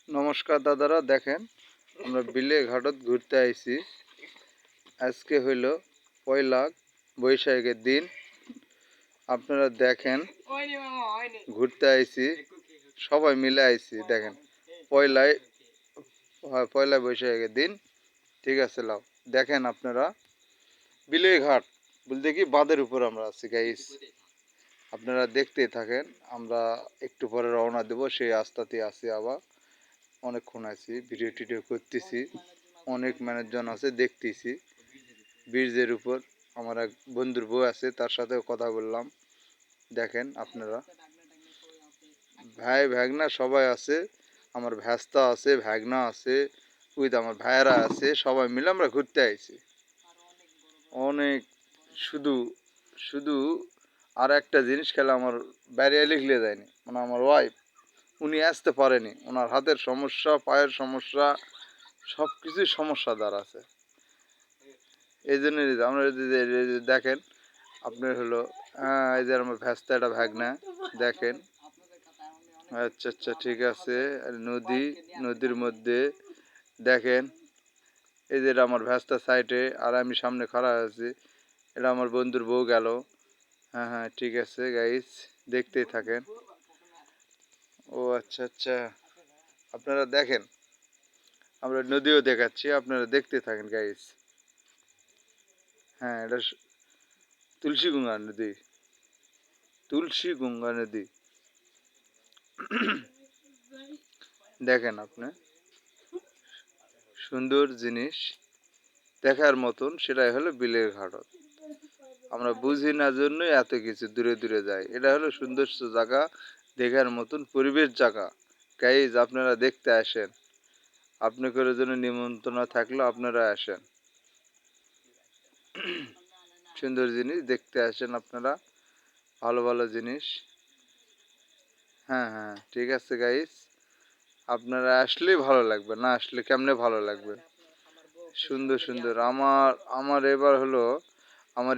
নমস্কার দাদারা, দেখেন আমরা বিলে ঘাটত ঘুরতে আইছি। আজকে হইল পয়লা বৈশাখের দিন। আপনারা দেখেন ঘুরতে আইছি, সবাই মিলে আইছি। দেখেন পয়লা বৈশাখের দিন, ঠিক আছে। লাও দেখেন আপনারা বিলে ঘাট বলতে কি বাঁধের উপর আমরা আছি গাইস। আপনারা দেখতেই থাকেন, আমরা একটু পরে রওনা দেব। সেই রাস্তাতে আছি, আবার অনেকক্ষণ আছি, ভিডিও টিডিও করতেছি, অনেক মানুষজন আছে দেখতেছি। ব্রিজের উপর আমার এক বন্ধুর বউ আছে, তার সাথেও কথা বললাম। দেখেন আপনারা, ভাই ভাগনা সবাই আছে, আমার ভ্যাস্তা আছে, ভাগনা আছে, আমার ভাইয়েরা আছে, সবাই মিলে আমরা ঘুরতে আইছি। অনেক শুধু শুধু আর একটা জিনিস খেলে আমার বাইরে লিখলে যায়নি, মানে আমার ওয়াইফ উনি আসতে পারেনি, ওনার হাতের সমস্যা, পায়ের সমস্যা, সব কিছুই সমস্যা দ্বার আছে। এই জন্য আমরা দেখেন আপনার হলো, এই যে আমার ভ্যাস্তা একটা ভাগনা, দেখেন। আচ্ছা আচ্ছা, ঠিক আছে। নদীর মধ্যে দেখেন, এই যে আমার ভ্যাস্তা সাইডে আর আমি সামনে খাড়া আছি। এটা আমার বন্ধুর বউ গেল। হ্যাঁ হ্যাঁ, ঠিক আছে গাইস, দেখতেই থাকেন। ও আচ্ছা আচ্ছা, আপনারা দেখেন, আমরা নদীও দেখাচ্ছি, আপনারা দেখতে থাকেন গাইস। হ্যাঁ, এটা তুলসীগঙ্গা নদী, তুলসীগঙ্গা নদী। দেখেন আপনি, সুন্দর জিনিস দেখার মতন, সেটাই হলো বিলের ঘাটত। আমরা বুঝি না জন্যই এত কিছু দূরে দূরে যাই। এটা হলো সুন্দর জায়গা, দেখার মতন পরিবেশ জায়গা। গাইজ আপনারা দেখতে আসেন, আপনাদের জন্য নিমন্ত্রণ থাকলো, আপনারা আসেন। সুন্দর জিনিস দেখতে আসেন আপনারা, ভালো ভালো জিনিস। হ্যাঁ হ্যাঁ, ঠিক আছে গাইজ, আপনারা আসলেই ভালো লাগবে, না আসলে কেমনে ভালো লাগবে। সুন্দর সুন্দর আমার আমার এবার হলো আমার